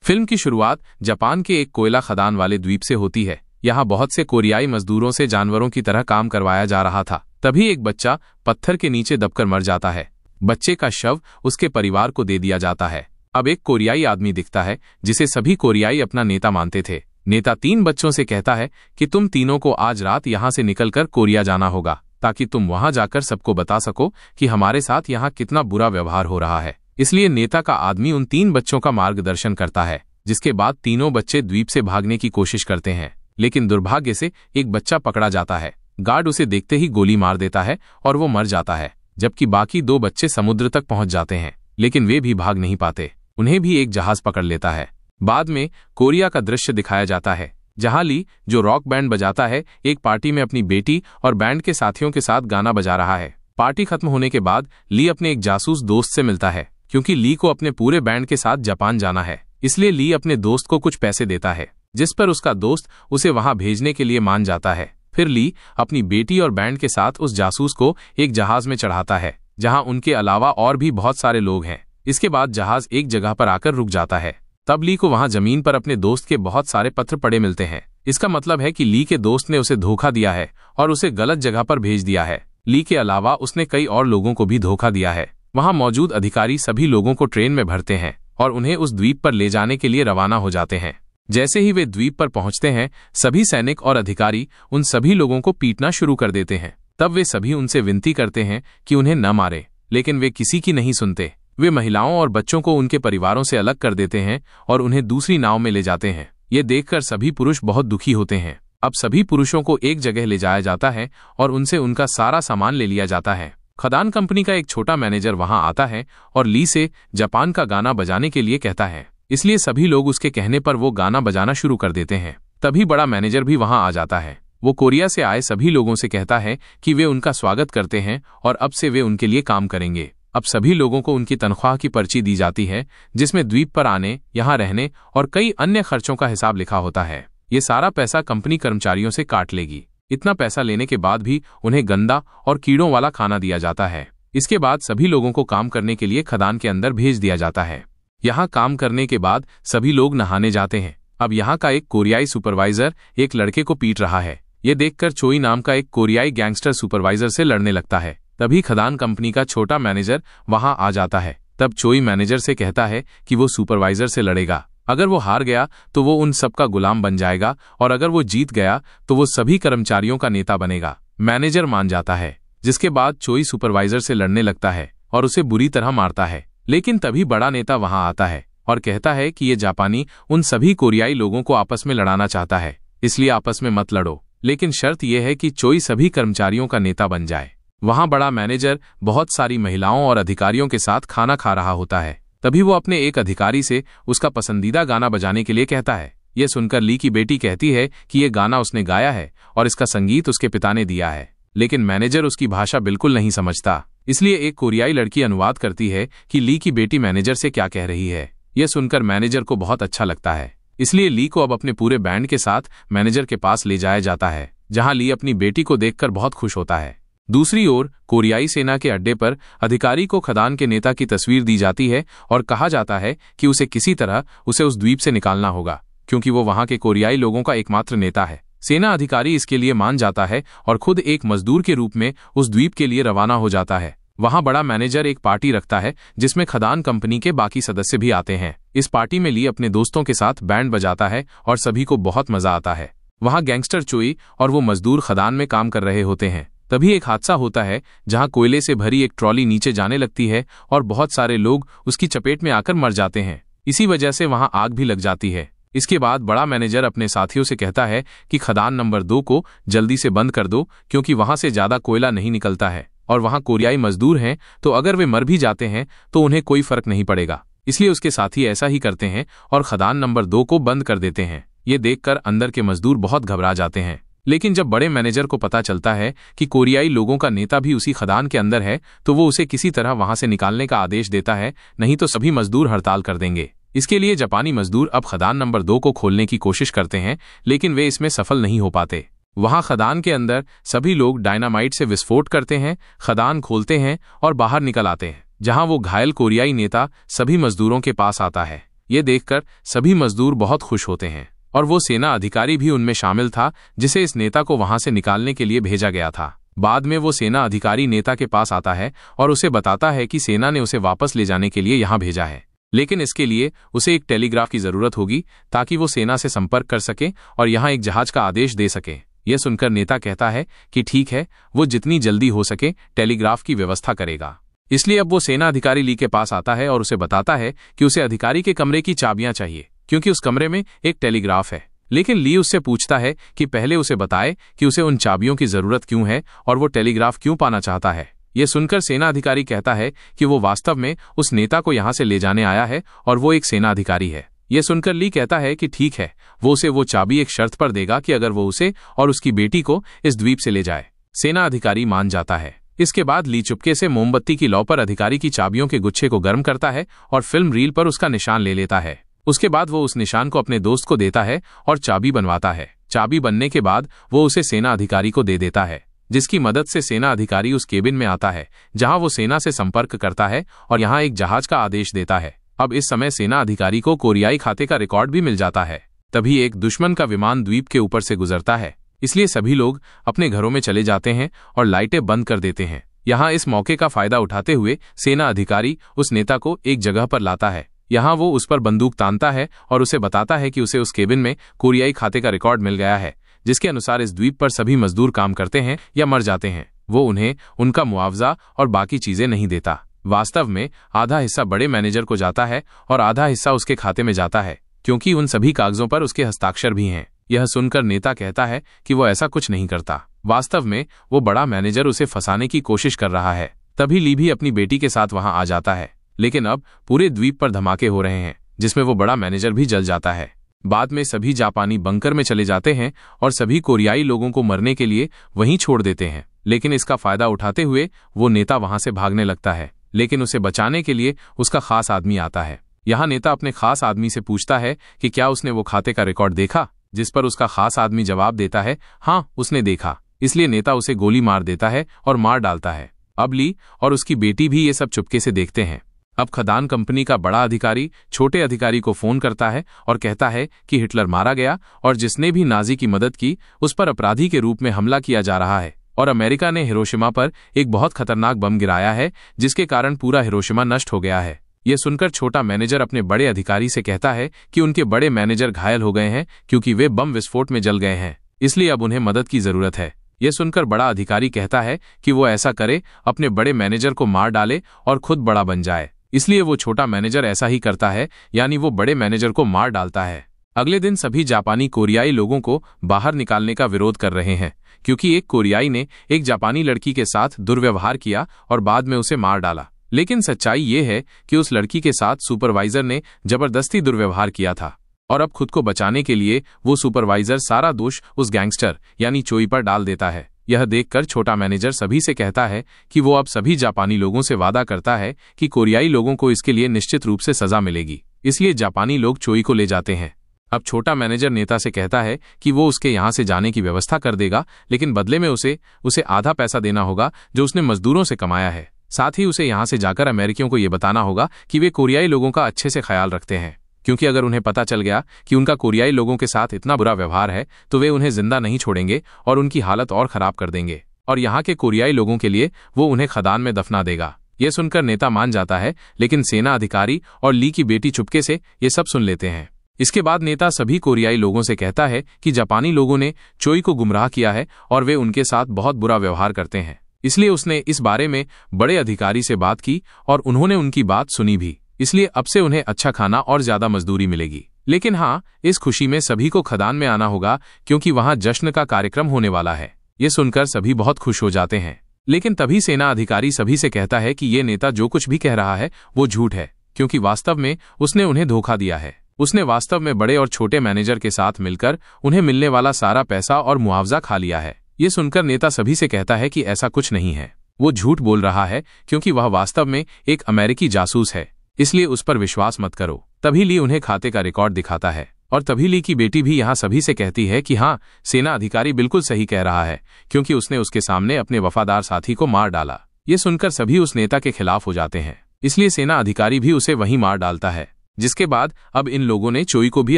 Film की शुरुआत Japan के एक कोयला खदान वाले द्वीप से होती है। यहाँ बहुत से कोरियाई मजदूरों से जानवरों की तरह काम करवाया जा रहा था। तभी एक बच्चा पत्थर के नीचे दबकर मर जाता है। बच्चे का शव उसके परिवार को दे दिया जाता है। अब एक कोरियाई आदमी दिखता है जिसे सभी कोरियाई अपना नेता मानते थे। नेता 3 बच्चों से कहता है कि तुम तीनों को आज रात यहाँ से निकलकर कोरिया जाना होगा, ताकि तुम वहां जाकर सबको बता सको कि हमारे साथ यहाँ कितना बुरा व्यवहार हो रहा है। इसलिए नेता का आदमी उन 3 बच्चों का मार्गदर्शन करता है, जिसके बाद तीनों बच्चे द्वीप से भागने की कोशिश करते हैं। लेकिन दुर्भाग्य से एक बच्चा पकड़ा जाता है। गार्ड उसे देखते ही गोली मार देता है और वो मर जाता है, जबकि बाकी 2 बच्चे समुद्र तक पहुंच जाते हैं, लेकिन वे भी भाग नहीं पाते। उन्हें भी एक जहाज पकड़ लेता है। बाद में कोरिया का दृश्य दिखाया जाता है, जहां ली, जो रॉक बैंड बजाता है, एक पार्टी में अपनी बेटी और बैंड के साथियों के साथ गाना बजा रहा है। पार्टी खत्म होने के बाद ली अपने एक जासूस दोस्त से मिलता है। क्योंकि ली को अपने पूरे बैंड के साथ जापान जाना है, इसलिए ली अपने दोस्त को कुछ पैसे देता है, जिस पर उसका दोस्त उसे वहां भेजने के लिए मान जाता है। फिर ली अपनी बेटी और बैंड के साथ उस जासूस को एक जहाज में चढ़ाता है, जहां उनके अलावा और भी बहुत सारे लोग हैं। इसके बाद जहाज एक जगह पर आकर रुक जाता है। तब ली को वहां जमीन पर अपने दोस्त के बहुत सारे पत्र पड़े मिलते हैं। इसका मतलब है कि ली के दोस्त ने उसे धोखा दिया है और उसे गलत जगह पर भेज दिया है। ली के अलावा उसने कई और लोगों को भी धोखा दिया है। वहां मौजूद अधिकारी सभी लोगों को ट्रेन में भरते हैं और उन्हें उस द्वीप पर ले जाने के लिए रवाना हो जाते हैं। जैसे ही वे द्वीप पर पहुंचते हैं, सभी सैनिक और अधिकारी उन सभी लोगों को पीटना शुरू कर देते हैं। तब वे सभी उनसे विनती करते हैं कि उन्हें न मारे, लेकिन वे किसी की नहीं सुनते। वे महिलाओं और बच्चों को उनके परिवारों से अलग कर देते हैं और उन्हें दूसरी नाव में ले जाते हैं। ये देखकर सभी पुरुष बहुत दुखी होते हैं। अब सभी पुरुषों को एक जगह ले जाया जाता है और उनसे उनका सारा सामान ले लिया जाता है। खदान कंपनी का एक छोटा मैनेजर वहां आता है और ली से जापान का गाना बजाने के लिए कहता है। इसलिए सभी लोग उसके कहने पर वो गाना बजाना शुरू कर देते हैं। तभी बड़ा मैनेजर भी वहां आ जाता है। वो कोरिया से आए सभी लोगों से कहता है कि वे उनका स्वागत करते हैं और अब से वे उनके लिए काम करेंगे। अब सभी लोगों को उनकी तनख्वाह की पर्ची दी जाती है, जिसमें द्वीप पर आने, यहाँ रहने और कई अन्य खर्चों का हिसाब लिखा होता है। ये सारा पैसा कंपनी कर्मचारियों से काट लेगी। इतना पैसा लेने के बाद भी उन्हें गंदा और कीड़ों वाला खाना दिया जाता है। इसके बाद सभी लोगों को काम करने के लिए खदान के अंदर भेज दिया जाता है। यहाँ काम करने के बाद सभी लोग नहाने जाते हैं। अब यहाँ का एक कोरियाई सुपरवाइजर एक लड़के को पीट रहा है। ये देखकर चोई नाम का एक कोरियाई गैंगस्टर सुपरवाइजर से लड़ने लगता है। तभी खदान कंपनी का छोटा मैनेजर वहां आ जाता है। तब चोई मैनेजर से कहता है कि वो सुपरवाइजर से लड़ेगा। अगर वो हार गया तो वो उन सब का गुलाम बन जाएगा, और अगर वो जीत गया तो वो सभी कर्मचारियों का नेता बनेगा। मैनेजर मान जाता है, जिसके बाद चोई सुपरवाइजर से लड़ने लगता है और उसे बुरी तरह मारता है। लेकिन तभी बड़ा नेता वहां आता है और कहता है कि ये जापानी उन सभी कोरियाई लोगों को आपस में लड़ाना चाहता है, इसलिए आपस में मत लड़ो, लेकिन शर्त यह है कि चोई सभी कर्मचारियों का नेता बन जाए। वहां बड़ा मैनेजर बहुत सारी महिलाओं और अधिकारियों के साथ खाना खा रहा होता है। तभी वो अपने एक अधिकारी से उसका पसंदीदा गाना बजाने के लिए कहता है। यह सुनकर ली की बेटी कहती है कि यह गाना उसने गाया है और इसका संगीत उसके पिता ने दिया है। लेकिन मैनेजर उसकी भाषा बिल्कुल नहीं समझता, इसलिए एक कोरियाई लड़की अनुवाद करती है कि ली की बेटी मैनेजर से क्या कह रही है। यह सुनकर मैनेजर को बहुत अच्छा लगता है, इसलिए ली को अब अपने पूरे बैंड के साथ मैनेजर के पास ले जाया जाता है, जहां ली अपनी बेटी को देखकर बहुत खुश होता है। दूसरी ओर कोरियाई सेना के अड्डे पर अधिकारी को खदान के नेता की तस्वीर दी जाती है और कहा जाता है कि उसे किसी तरह उसे उस द्वीप से निकालना होगा, क्योंकि वो वहां के कोरियाई लोगों का एकमात्र नेता है। सेना अधिकारी इसके लिए मान जाता है और खुद एक मजदूर के रूप में उस द्वीप के लिए रवाना हो जाता है। वहां बड़ा मैनेजर एक पार्टी रखता है, जिसमें खदान कंपनी के बाकी सदस्य भी आते हैं। इस पार्टी में ली अपने दोस्तों के साथ बैंड बजाता है और सभी को बहुत मजा आता है। वहां गैंगस्टर चोई और वो मजदूर खदान में काम कर रहे होते हैं। तभी एक हादसा होता है, जहां कोयले से भरी एक ट्रॉली नीचे जाने लगती है और बहुत सारे लोग उसकी चपेट में आकर मर जाते हैं। इसी वजह से वहां आग भी लग जाती है। इसके बाद बड़ा मैनेजर अपने साथियों से कहता है कि खदान नंबर 2 को जल्दी से बंद कर दो, क्योंकि वहां से ज्यादा कोयला नहीं निकलता है और वहां कोरियाई मजदूर हैं, तो अगर वे मर भी जाते हैं तो उन्हें कोई फर्क नहीं पड़ेगा। इसलिए उसके साथी ऐसा ही करते हैं और खदान नंबर 2 को बंद कर देते हैं। ये देखकर अंदर के मजदूर बहुत घबरा जाते हैं। लेकिन जब बड़े मैनेजर को पता चलता है कि कोरियाई लोगों का नेता भी उसी खदान के अंदर है, तो वो उसे किसी तरह वहां से निकालने का आदेश देता है, नहीं तो सभी मजदूर हड़ताल कर देंगे। इसके लिए जापानी मजदूर अब खदान नंबर 2 को खोलने की कोशिश करते हैं, लेकिन वे इसमें सफल नहीं हो पाते। वहां खदान के अंदर सभी लोग डायनामाइट से विस्फोट करते हैं, खदान खोलते हैं और बाहर निकल आते हैं, जहां वो घायल कोरियाई नेता सभी मजदूरों के पास आता है। ये देखकर सभी मजदूर बहुत खुश होते हैं और वो सेना अधिकारी भी उनमें शामिल था जिसे इस नेता को वहां से निकालने के लिए भेजा गया था। बाद में वो सेना अधिकारी नेता के पास आता है और उसे बताता है कि सेना ने उसे वापस ले जाने के लिए यहाँ भेजा है, लेकिन इसके लिए उसे एक टेलीग्राफ की जरूरत होगी ताकि वो सेना से संपर्क कर सके और यहाँ एक जहाज का आदेश दे सके। यह सुनकर नेता कहता है कि ठीक है, वो जितनी जल्दी हो सके टेलीग्राफ की व्यवस्था करेगा। इसलिए अब वो सेना अधिकारी ली के पास आता है और उसे बताता है कि उसे अधिकारी के कमरे की चाबियां चाहिए क्योंकि उस कमरे में एक टेलीग्राफ है। लेकिन ली उससे पूछता है कि पहले उसे बताए कि उसे उन चाबियों की जरूरत क्यों है और वो टेलीग्राफ क्यों पाना चाहता है। ये सुनकर सेना अधिकारी कहता है कि वो वास्तव में उस नेता को यहाँ से ले जाने आया है और वो एक सेना अधिकारी है। ये सुनकर ली कहता है कि ठीक है, वो उसे वो चाबी एक शर्त पर देगा कि अगर वो उसे और उसकी बेटी को इस द्वीप से ले जाए। सेना अधिकारी मान जाता है। इसके बाद ली चुपके से मोमबत्ती की लौ पर अधिकारी की चाबियों के गुच्छे को गर्म करता है और फिल्म रील पर उसका निशान ले लेता है। उसके बाद वो उस निशान को अपने दोस्त को देता है और चाबी बनवाता है। चाबी बनने के बाद वो उसे सेना अधिकारी को दे देता है, जिसकी मदद से सेना अधिकारी उस केबिन में आता है जहां वो सेना से संपर्क करता है और यहां एक जहाज का आदेश देता है। अब इस समय सेना अधिकारी को कोरियाई खाते का रिकॉर्ड भी मिल जाता है। तभी एक दुश्मन का विमान द्वीप के ऊपर से गुजरता है, इसलिए सभी लोग अपने घरों में चले जाते हैं और लाइटें बंद कर देते हैं। यहाँ इस मौके का फायदा उठाते हुए सेना अधिकारी उस नेता को एक जगह पर लाता है। यहाँ वो उस पर बंदूक तानता है और उसे बताता है कि उसे उस केबिन में कोरियाई खाते का रिकॉर्ड मिल गया है, जिसके अनुसार इस द्वीप पर सभी मजदूर काम करते हैं या मर जाते हैं। वो उन्हें उनका मुआवजा और बाकी चीजें नहीं देता। वास्तव में आधा हिस्सा बड़े मैनेजर को जाता है और आधा हिस्सा उसके खाते में जाता है, क्योंकि उन सभी कागजों पर उसके हस्ताक्षर भी हैं। यह सुनकर नेता कहता है कि वो ऐसा कुछ नहीं करता। वास्तव में वो बड़ा मैनेजर उसे फंसाने की कोशिश कर रहा है। तभी ली भी अपनी बेटी के साथ वहां आ जाता है, लेकिन अब पूरे द्वीप पर धमाके हो रहे हैं जिसमें वो बड़ा मैनेजर भी जल जाता है। बाद में सभी जापानी बंकर में चले जाते हैं और सभी कोरियाई लोगों को मरने के लिए वहीं छोड़ देते हैं। लेकिन इसका फायदा उठाते हुए वो नेता वहां से भागने लगता है, लेकिन उसे बचाने के लिए उसका खास आदमी आता है। यहाँ नेता अपने खास आदमी से पूछता है कि क्या उसने वो खाते का रिकॉर्ड देखा, जिस पर उसका खास आदमी जवाब देता है हाँ उसने देखा। इसलिए नेता उसे गोली मार देता है और मार डालता है। अब ली और उसकी बेटी भी ये सब चुपके से देखते हैं। अब खदान कंपनी का बड़ा अधिकारी छोटे अधिकारी को फोन करता है और कहता है कि हिटलर मारा गया और जिसने भी नाजी की मदद की उस पर अपराधी के रूप में हमला किया जा रहा है और अमेरिका ने हिरोशिमा पर एक बहुत खतरनाक बम गिराया है जिसके कारण पूरा हिरोशिमा नष्ट हो गया है। यह सुनकर छोटा मैनेजर अपने बड़े अधिकारी से कहता है कि उनके बड़े मैनेजर घायल हो गए हैं क्योंकि वे बम विस्फोट में जल गए हैं, इसलिए अब उन्हें मदद की जरूरत है। यह सुनकर बड़ा अधिकारी कहता है कि वो ऐसा करे, अपने बड़े मैनेजर को मार डाले और खुद बड़ा बन जाए। इसलिए वो छोटा मैनेजर ऐसा ही करता है, यानी वो बड़े मैनेजर को मार डालता है। अगले दिन सभी जापानी कोरियाई लोगों को बाहर निकालने का विरोध कर रहे हैं क्योंकि एक कोरियाई ने एक जापानी लड़की के साथ दुर्व्यवहार किया और बाद में उसे मार डाला। लेकिन सच्चाई ये है कि उस लड़की के साथ सुपरवाइजर ने जबरदस्ती दुर्व्यवहार किया था और अब खुद को बचाने के लिए वो सुपरवाइजर सारा दोष उस गैंगस्टर यानी चोई पर डाल देता है। यह देखकर छोटा मैनेजर सभी से कहता है कि वो अब सभी जापानी लोगों से वादा करता है कि कोरियाई लोगों को इसके लिए निश्चित रूप से सजा मिलेगी। इसलिए जापानी लोग चोई को ले जाते हैं। अब छोटा मैनेजर नेता से कहता है कि वो उसके यहाँ से जाने की व्यवस्था कर देगा, लेकिन बदले में उसे आधा पैसा देना होगा जो उसने मजदूरों से कमाया है। साथ ही उसे यहाँ से जाकर अमेरिकियों को ये बताना होगा कि वे कोरियाई लोगों का अच्छे से ख्याल रखते हैं, क्योंकि अगर उन्हें पता चल गया कि उनका कोरियाई लोगों के साथ इतना बुरा व्यवहार है तो वे उन्हें जिंदा नहीं छोड़ेंगे और उनकी हालत और खराब कर देंगे और यहाँ के कोरियाई लोगों के लिए वो उन्हें खदान में दफना देगा। ये सुनकर नेता मान जाता है, लेकिन सेना अधिकारी और ली की बेटी चुपके से ये सब सुन लेते हैं। इसके बाद नेता सभी कोरियाई लोगों से कहता है कि जापानी लोगों ने चोई को गुमराह किया है और वे उनके साथ बहुत बुरा व्यवहार करते हैं। इसलिए उसने इस बारे में बड़े अधिकारी से बात की और उन्होंने उनकी बात सुनी भी। इसलिए अब से उन्हें अच्छा खाना और ज्यादा मजदूरी मिलेगी। लेकिन हाँ, इस खुशी में सभी को खदान में आना होगा क्योंकि वहां जश्न का कार्यक्रम होने वाला है। ये सुनकर सभी बहुत खुश हो जाते हैं। लेकिन तभी सेना अधिकारी सभी से कहता है कि ये नेता जो कुछ भी कह रहा है वो झूठ है, क्योंकि वास्तव में उसने उन्हें धोखा दिया है। उसने वास्तव में बड़े और छोटे मैनेजर के साथ मिलकर उन्हें मिलने वाला सारा पैसा और मुआवजा खा लिया है। ये सुनकर नेता सभी से कहता है कि ऐसा कुछ नहीं है, वो झूठ बोल रहा है क्योंकि वह वास्तव में एक अमेरिकी जासूस है, इसलिए उस पर विश्वास मत करो। तभी ली उन्हें खाते का रिकॉर्ड दिखाता है और तभी ली की बेटी भी यहाँ सभी से कहती है कि हाँ, सेना अधिकारी बिल्कुल सही कह रहा है क्योंकि उसने उसके सामने अपने वफादार साथी को मार डाला। ये सुनकर सभी उस नेता के खिलाफ हो जाते हैं, इसलिए सेना अधिकारी भी उसे वहीं मार डालता है। जिसके बाद अब इन लोगों ने चोई को भी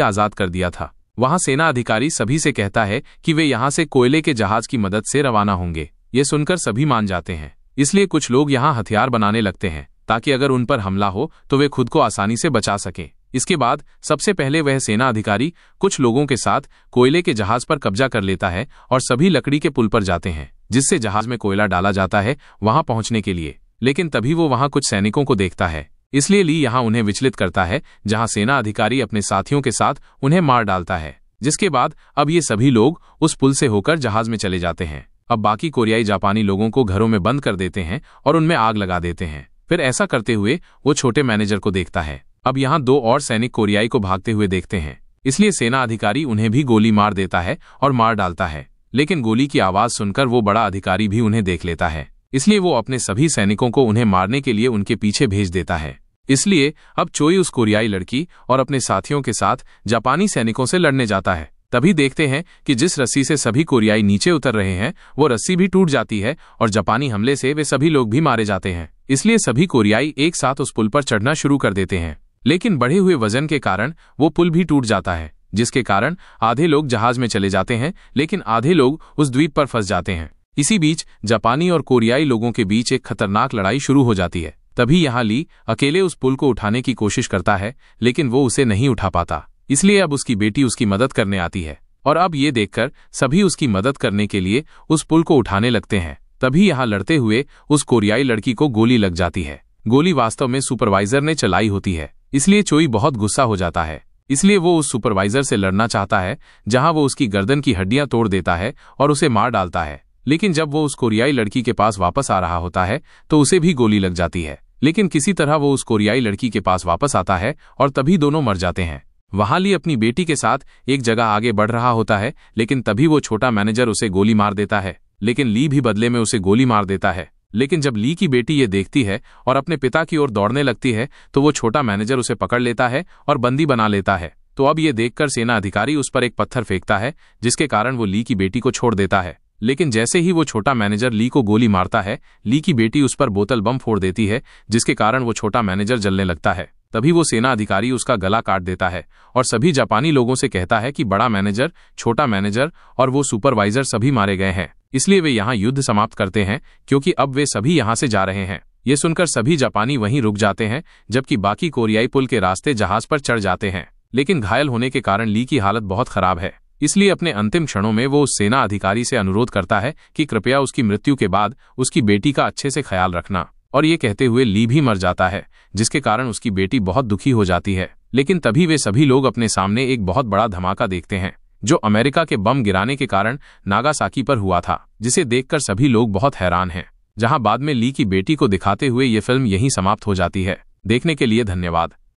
आजाद कर दिया था। वहां सेना अधिकारी सभी से कहता है कि वे यहां से कोयले के जहाज की मदद से रवाना होंगे। ये सुनकर सभी मान जाते हैं, इसलिए कुछ लोग यहाँ हथियार बनाने लगते हैं ताकि अगर उन पर हमला हो तो वे खुद को आसानी से बचा सकें। इसके बाद सबसे पहले वह सेना अधिकारी कुछ लोगों के साथ कोयले के जहाज पर कब्जा कर लेता है और सभी लकड़ी के पुल पर जाते हैं जिससे जहाज में कोयला डाला जाता है वहां पहुंचने के लिए। लेकिन तभी वो वहां कुछ सैनिकों को देखता है, इसलिए ली यहां उन्हें विचलित करता है, जहां सेना अधिकारी अपने साथियों के साथ उन्हें मार डालता है। जिसके बाद अब ये सभी लोग उस पुल से होकर जहाज में चले जाते हैं। अब बाकी कोरियाई जापानी लोगों को घरों में बंद कर देते हैं और उनमें आग लगा देते हैं। फिर ऐसा करते हुए वो छोटे मैनेजर को देखता है। अब यहाँ 2 और सैनिक कोरियाई को भागते हुए देखते हैं, इसलिए सेना अधिकारी उन्हें भी गोली मार देता है और मार डालता है। लेकिन गोली की आवाज सुनकर वो बड़ा अधिकारी भी उन्हें देख लेता है, इसलिए वो अपने सभी सैनिकों को उन्हें मारने के लिए उनके पीछे भेज देता है। इसलिए अब चोई उस कोरियाई लड़की और अपने साथियों के साथ जापानी सैनिकों से लड़ने जाता है। तभी देखते हैं कि जिस रस्सी से सभी कोरियाई नीचे उतर रहे हैं वो रस्सी भी टूट जाती है और जापानी हमले से वे सभी लोग भी मारे जाते हैं। इसलिए सभी कोरियाई एक साथ उस पुल पर चढ़ना शुरू कर देते हैं, लेकिन बढ़े हुए वजन के कारण वो पुल भी टूट जाता है, जिसके कारण आधे लोग जहाज में चले जाते हैं लेकिन आधे लोग उस द्वीप पर फंस जाते हैं। इसी बीच जापानी और कोरियाई लोगों के बीच एक खतरनाक लड़ाई शुरू हो जाती है। तभी यहाँ ली अकेले उस पुल को उठाने की कोशिश करता है, लेकिन वो उसे नहीं उठा पाता। इसलिए अब उसकी बेटी उसकी मदद करने आती है और अब ये देखकर सभी उसकी मदद करने के लिए उस पुल को उठाने लगते हैं। तभी यहाँ लड़ते हुए उस कोरियाई लड़की को गोली लग जाती है। गोली वास्तव में सुपरवाइजर ने चलाई होती है, इसलिए चोई बहुत गुस्सा हो जाता है। इसलिए वो उस सुपरवाइजर से लड़ना चाहता है, जहां वो उसकी गर्दन की हड्डियां तोड़ देता है और उसे मार डालता है। लेकिन जब वो उस कोरियाई लड़की के पास वापस आ रहा होता है तो उसे भी गोली लग जाती है, लेकिन किसी तरह वो उस कोरियाई लड़की के पास वापस आता है और तभी दोनों मर जाते हैं। वहां ली अपनी बेटी के साथ एक जगह आगे बढ़ रहा होता है, लेकिन तभी वो छोटा मैनेजर उसे गोली मार देता है। लेकिन ली भी बदले में उसे गोली मार देता है। लेकिन जब ली की बेटी ये देखती है और अपने पिता की ओर दौड़ने लगती है तो वो छोटा मैनेजर उसे पकड़ लेता है और बंदी बना लेता है। तो अब ये देखकर सेना अधिकारी उस पर एक पत्थर फेंकता है, जिसके कारण वो ली की बेटी को छोड़ देता है। लेकिन जैसे ही वो छोटा मैनेजर ली को गोली मारता है, ली की बेटी उस पर बोतल बम फोड़ देती है, जिसके कारण वो छोटा मैनेजर जलने लगता है। तभी वो सेना अधिकारी उसका गला काट देता है और सभी जापानी लोगों से कहता है कि बड़ा मैनेजर, छोटा मैनेजर और वो सुपरवाइजर सभी मारे गए हैं। इसलिए वे यहाँ युद्ध समाप्त करते हैं, क्योंकि अब वे सभी यहाँ से जा रहे हैं। ये सुनकर सभी जापानी वहीं रुक जाते हैं, जबकि बाकी कोरियाई पुल के रास्ते जहाज पर चढ़ जाते हैं। लेकिन घायल होने के कारण ली की हालत बहुत खराब है, इसलिए अपने अंतिम क्षणों में वो उस सेना अधिकारी से अनुरोध करता है कि कृपया उसकी मृत्यु के बाद उसकी बेटी का अच्छे से ख्याल रखना। और ये कहते हुए ली भी मर जाता है, जिसके कारण उसकी बेटी बहुत दुखी हो जाती है। लेकिन तभी वे सभी लोग अपने सामने एक बहुत बड़ा धमाका देखते हैं, जो अमेरिका के बम गिराने के कारण नागासाकी पर हुआ था, जिसे देखकर सभी लोग बहुत हैरान हैं। जहां बाद में ली की बेटी को दिखाते हुए ये फिल्म यहीं समाप्त हो जाती है। देखने के लिए धन्यवाद।